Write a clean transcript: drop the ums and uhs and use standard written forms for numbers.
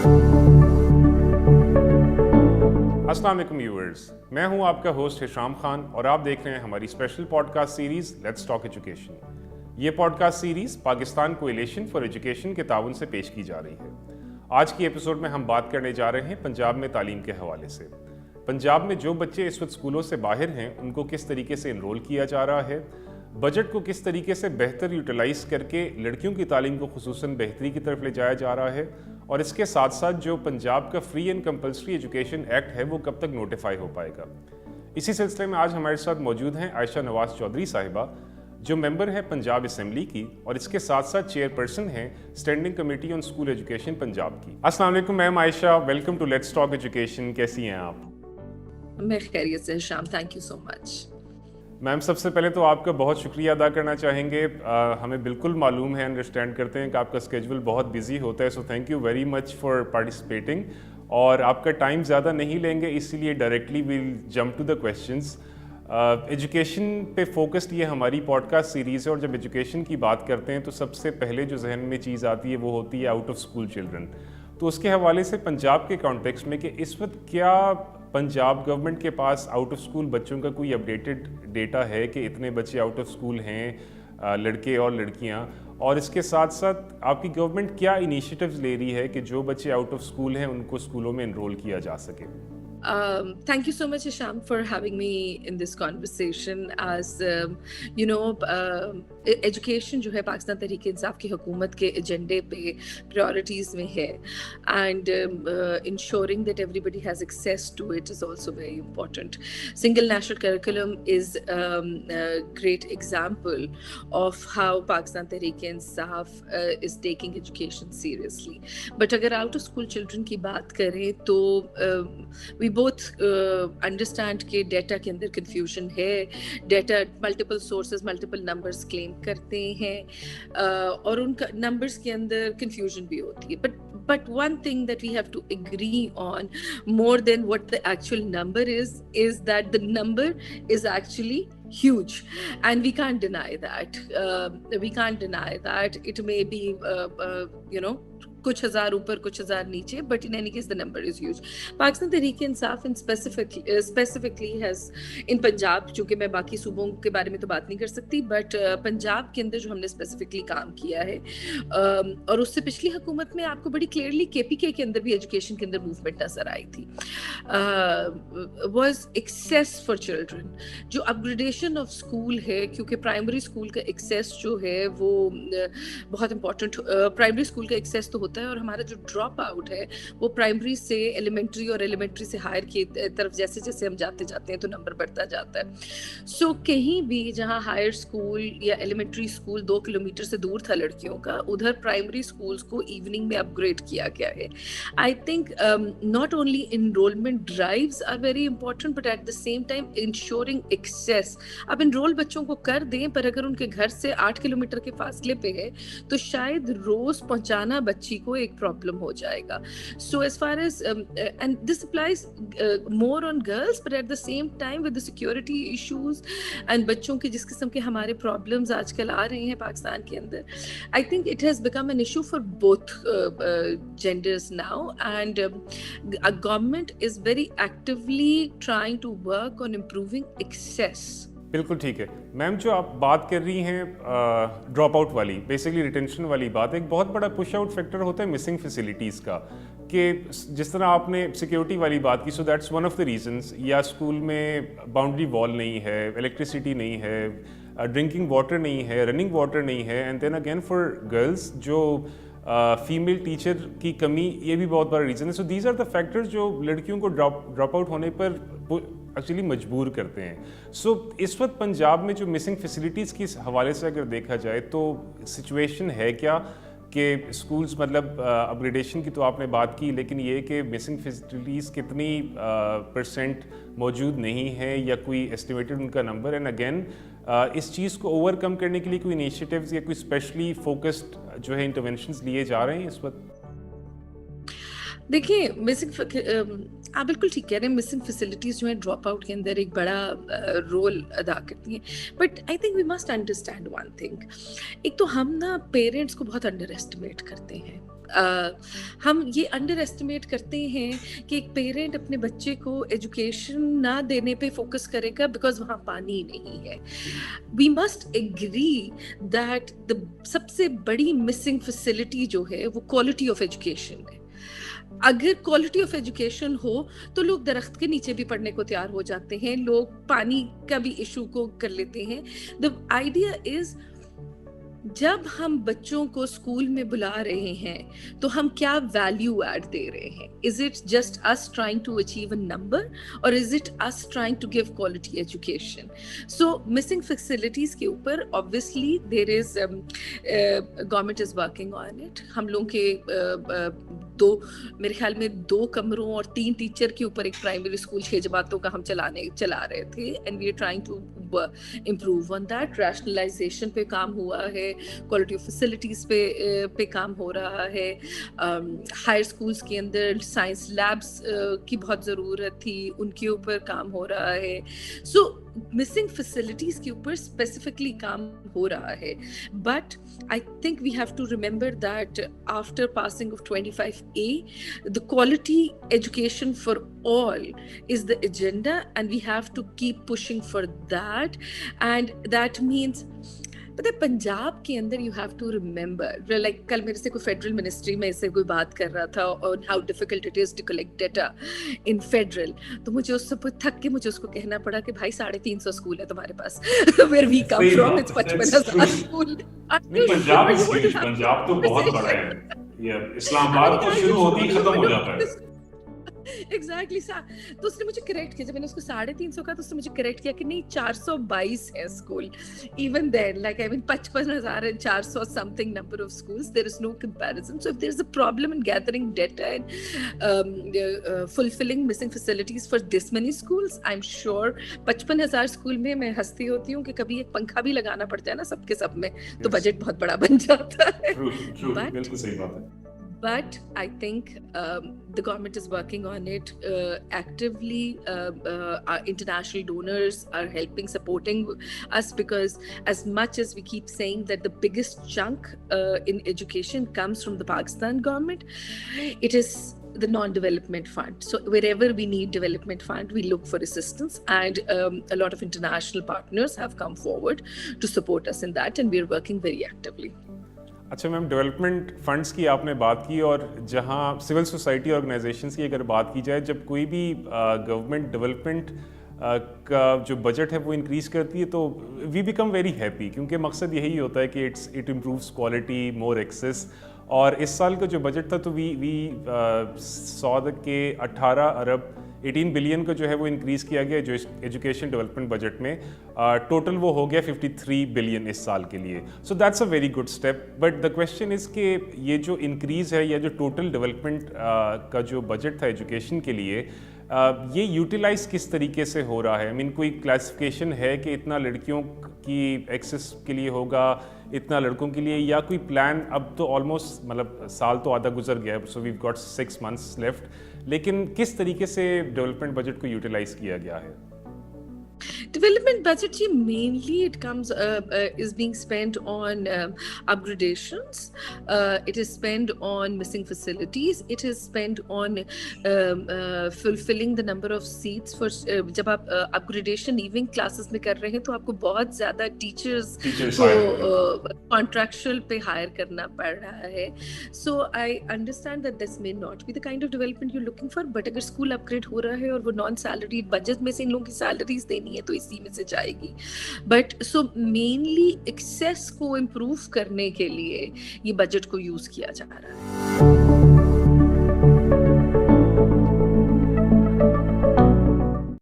अस्सलाम वालेकुम व्यूअर्स, मैं हूं आपका होस्ट हिशाम खान और आप देख रहे हैं हमारी special podcast series let's talk education. ये podcast series Pakistan coalition for education के ताउन से पेश की जा रही है। आज की एपिसोड में हम बात करने जा रहे हैं पंजाब में तालीम के हवाले से। पंजाब में जो बच्चे इस वक्त स्कूलों से बाहर हैं उनको किस तरीके से इनरोल किया जा रहा है, बजट को किस तरीके से बेहतर यूटिलाइज करके लड़कियों की तालीम को खुसूसन बेहतरी की तरफ ले जाया जा रहा है, और इसके साथ साथ जो पंजाब का free and compulsory education act है वो कब तक नोटिफाई हो पाएगा। इसी सिलसिले में आज हमारे साथ मौजूद हैं आयशा नवाज चौधरी साहिबा, जो मेंबर है पंजाब असेंबली की और इसके साथ साथ चेयरपर्सन हैं standing committee on school education Punjab की। अस्सलाम वालेकुम ma'am Ayesha, welcome to let's talk education. कैसी हैं आप? मैं खैरियत से शाम, thank you so much. Ma'am सबसे पहले तो आपका बहुत शुक्रिया अदा करना चाहेंगे। हमें बिल्कुल मालूम है, अंडरस्टैंड करते हैं कि आपका स्केड्यूल बहुत बिजी होता है, so thank you very much for participating. और आपका टाइम ज़्यादा नहीं लेंगे, इसीलिए directly will jump to the questions. एजुकेशन पे फोकस्ड ये हमारी पॉडकास्ट सीरीज़ है और जब एजुकेशन की बात करते हैं तो सबसे पहले जो जहन में चीज़ आती है वो होती है आउट ऑफ स्कूल चिल्ड्रन। तो उसके हवाले से पंजाब के कॉन्टेक्स्ट में कि इस वक्त क्या पंजाब गवर्नमेंट के पास आउट ऑफ स्कूल बच्चों का कोई अपडेटेड डेटा है कि इतने बच्चे आउट ऑफ स्कूल हैं, लड़के और लड़कियां, और इसके साथ साथ आपकी गवर्नमेंट क्या इनिशिएटिव्स ले रही है कि जो बच्चे आउट ऑफ स्कूल हैं उनको स्कूलों में एनरोल किया जा सके? Thank you so much, Hisham, for having me in this conversation. As education जो है पाकिस्तान तहरीक इंसाफ की हुकूमत के एजेंडे पे प्रायोरिटीज़ में है, and ensuring that everybody has access to it is also very important. Single national curriculum is a great example of how Pakistan Tehreek Insaf is taking education seriously. But अगर out of school children की बात करें तो we both understand कि data के अंदर confusion है, data multiple sources, multiple numbers claim करते हैं और उन numbers के अंदर confusion भी होती है। But one thing that we have to agree on more than what the actual number is that the number is actually huge, and we can't deny that. It may be कुछ हजार ऊपर कुछ हजार नीचे, but in any case the number is huge. Pakistan Tehreek Insaf in specifically has in Punjab, चूंकि मैं बाकी सूबों के बारे में तो बात नहीं कर सकती, but पंजाब के अंदर जो हमने स्पेसिफिकली काम किया है और उससे पिछली हुकूमत में आपको बड़ी क्लियरली केपीके के अंदर भी एजुकेशन के अंदर मूवमेंट नजर आई थी, was access for children. जो अपग्रेडेशन ऑफ स्कूल है, क्योंकि प्राइमरी स्कूल का एक्सेस जो है वो बहुत इंपॉर्टेंट, प्राइमरी स्कूल का एक्सेस तो है, और हमारा जो ड्रॉप आउट है वो प्राइमरी से एलिमेंट्री और एलिमेंट्री से हायर की तरफ जैसे जैसे हम जाते हैं तो नंबर बढ़ता जाता है। सो कहीं भी जहां हायर स्कूल या एलिमेंट्री स्कूल 2 किलोमीटर से दूर था लड़कियों का, उधर प्राइमरी स्कूल्स को इवनिंग में अपग्रेड किया गया है। I think not only enrolment drives are very important, but at the same time ensuring access. अब एनरोल बच्चों को कर दें, पर अगर उनके घर से 8 किलोमीटर के फासले पे है तो शायद रोज पहुंचाना बच्ची को एक प्रॉब्लम हो जाएगा। So as far as and this applies more on girls, but at the same time with the security issues and बच्चों के जिस किस्म के हमारे प्रॉब्लम्स आजकल आ रहे हैं पाकिस्तान के अंदर, I think it has become an issue for both genders now, and a government is very actively trying to work on improving access. बिल्कुल ठीक है मैम, जो आप बात कर रही हैं ड्रॉप आउट वाली, बेसिकली रिटेंशन वाली बात, एक बहुत बड़ा पुश आउट फैक्टर होता है मिसिंग फैसिलिटीज़ का, कि जिस तरह आपने सिक्योरिटी वाली बात की, so that's one of the reasons. या स्कूल में बाउंड्री वॉल नहीं है, इलेक्ट्रिसिटी नहीं है, ड्रिंकिंग वाटर नहीं है, रनिंग वाटर नहीं है, and then again for girls जो फीमेल टीचर की कमी, ये भी बहुत बड़ा रीज़न है। So these are the factors जो लड़कियों को ड्रॉप आउट होने पर एक्चुअली मजबूर करते हैं। सो इस वक्त पंजाब में जो मिसिंग फैसिलिटीज़ के हवाले से अगर देखा जाए तो सिचुएशन है क्या कि स्कूल्स, मतलब अपग्रेडेशन की तो आपने बात की, लेकिन ये कि मिसिंग फैसिलिटीज़ कितनी परसेंट मौजूद नहीं है या कोई एस्टिमेटेड उनका नंबर, एंड अगेन इस चीज़ को ओवरकम करने के लिए कोई इनिशिएटिव्स या कोई स्पेशली फोकस्ड जो है इंटरवेंशंस लिए जा रहे हैं इस वक्त? देखिए, आप बिल्कुल ठीक कह रहे हैं, मिसिंग फैसिलिटीज़ जो है ड्रॉप आउट के अंदर एक बड़ा रोल अदा करती हैं, but I think we must understand one thing. एक तो हम ना पेरेंट्स को बहुत अंडर एस्टिमेट करते हैं। हम ये अंडर एस्टिमेट करते हैं कि एक पेरेंट अपने बच्चे को एजुकेशन ना देने पे फोकस करेगा बिकॉज वहाँ पानी नहीं है. We must agree that the सबसे बड़ी मिसिंग फैसिलिटी जो है वो क्वालिटी ऑफ एजुकेशन है. अगर क्वालिटी ऑफ एजुकेशन हो तो लोग दरख्त के नीचे भी पढ़ने को तैयार हो जाते हैं, लोग पानी का भी इशू को कर लेते हैं. द आइडिया इज जब हम बच्चों को स्कूल में बुला रहे हैं तो हम क्या वैल्यू ऐड दे रहे हैं. Is it just us trying to achieve a number और is it us trying to give quality education. So missing facilities के ऊपर obviously there is government is working on it. हम लोग के मेरे ख्याल में 2 कमरों और 3 टीचर के ऊपर एक प्राइमरी स्कूल 6 जमातों का हम चला रहे थे and we are trying to improve on that. Rationalisation पे काम हुआ है, क्वालिटी ऑफ फैसिलिटीज पे काम हो रहा है. हायर स्कूल्स के अंदर साइंस लैब्स की बहुत ज़रूरत थी, उनके ऊपर काम हो रहा है. सो मिसिंग फैसिलिटीज के ऊपर स्पेसिफिकली काम हो रहा है. But I think we have to remember that after passing of 25A, the quality education for all is the agenda and we have to keep pushing for that. And that means पता है पंजाब के अंदर you have to remember, like कल मेरे से कोई federal ministry में इससे कोई बात कर रहा था और how difficult it is to collect data in federal. तो मुझे उससे थक के मुझे उसको कहना पड़ा कि भाई 350 स्कूल है तुम्हारे पास. Where we come from it's 55,000 school. Punjab तो बहुत बड़ा है. ये इस्लामाबाद तो शुरू होती ही खत्म हो जाता है. एग्जैक्टली. तो उसने मुझे करेक्ट किया जब मैंने उसको 350 का, तो उसने मुझे करेक्ट किया कि नहीं 422 है school. Even then like I mean 55,400 something number of schools, there is no comparison. So if there is a problem in gathering data and fulfilling missing facilities for this many schools, I am sure 55,000 school में मैं हंसती होती हूँ कि कभी एक पंखा भी लगाना पड़ता है ना सबके सब में, तो बजट बहुत बड़ा बन जाता है. बिल्कुल सही बात है. But I think the government is working on it actively. Our international donors are helping, supporting us, because as much as we keep saying that the biggest chunk in education comes from the Pakistan government, it is the non-development fund. So wherever we need development fund, we look for assistance, and a lot of international partners have come forward to support us in that, and we are working very actively. अच्छा ma'am, development funds की आपने बात की, और जहाँ civil society organisations की अगर बात की जाए, जब कोई भी गवर्नमेंट डेवलपमेंट का जो बजट है वो इंक्रीज़ करती है तो वी बिकम वेरी हैप्पी, क्योंकि मकसद यही होता है कि it improves quality, more access. और इस साल का जो बजट था तो वी सॉ के 18 अरब 18 बिलियन का जो है वो इंक्रीज़ किया गया जो एजुकेशन डेवलपमेंट बजट में. टोटल वो हो गया 53 बिलियन इस साल के लिए. So that's a very good step. But the question is कि ये जो इंक्रीज़ है या जो टोटल डेवलपमेंट का जो बजट था एजुकेशन के लिए, ये यूटिलाइज किस तरीके से हो रहा है? आई मीन कोई क्लासिफिकेशन है कि इतना लड़कियों की एक्सेस के लिए होगा, इतना लड़कों के लिए, या कोई प्लान? अब तो ऑलमोस्ट मतलब साल तो आधा गुजर गया है, so we got 6 months left. लेकिन किस तरीके से डेवलपमेंट बजट को यूटिलाइज किया गया है? Development budget mainly it comes is being spent on upgradations. It is spent on missing facilities. It is spent on fulfilling the number of seats for जब आप upgradation evening classes में कर रहे हैं तो आपको बहुत ज़्यादा teachers को contractual पे hire करना पड़ रहा है. So I understand that this may not be the kind of development you're looking for, but अगर school upgrade हो रहा है और वो non-salaried budget में से इन लोगों की salaries देनी है तो इसी में से जाएगी. बट सो मेनली एक्सेस को इम्प्रूव करने के लिए ये बजट को यूज किया जा रहा है.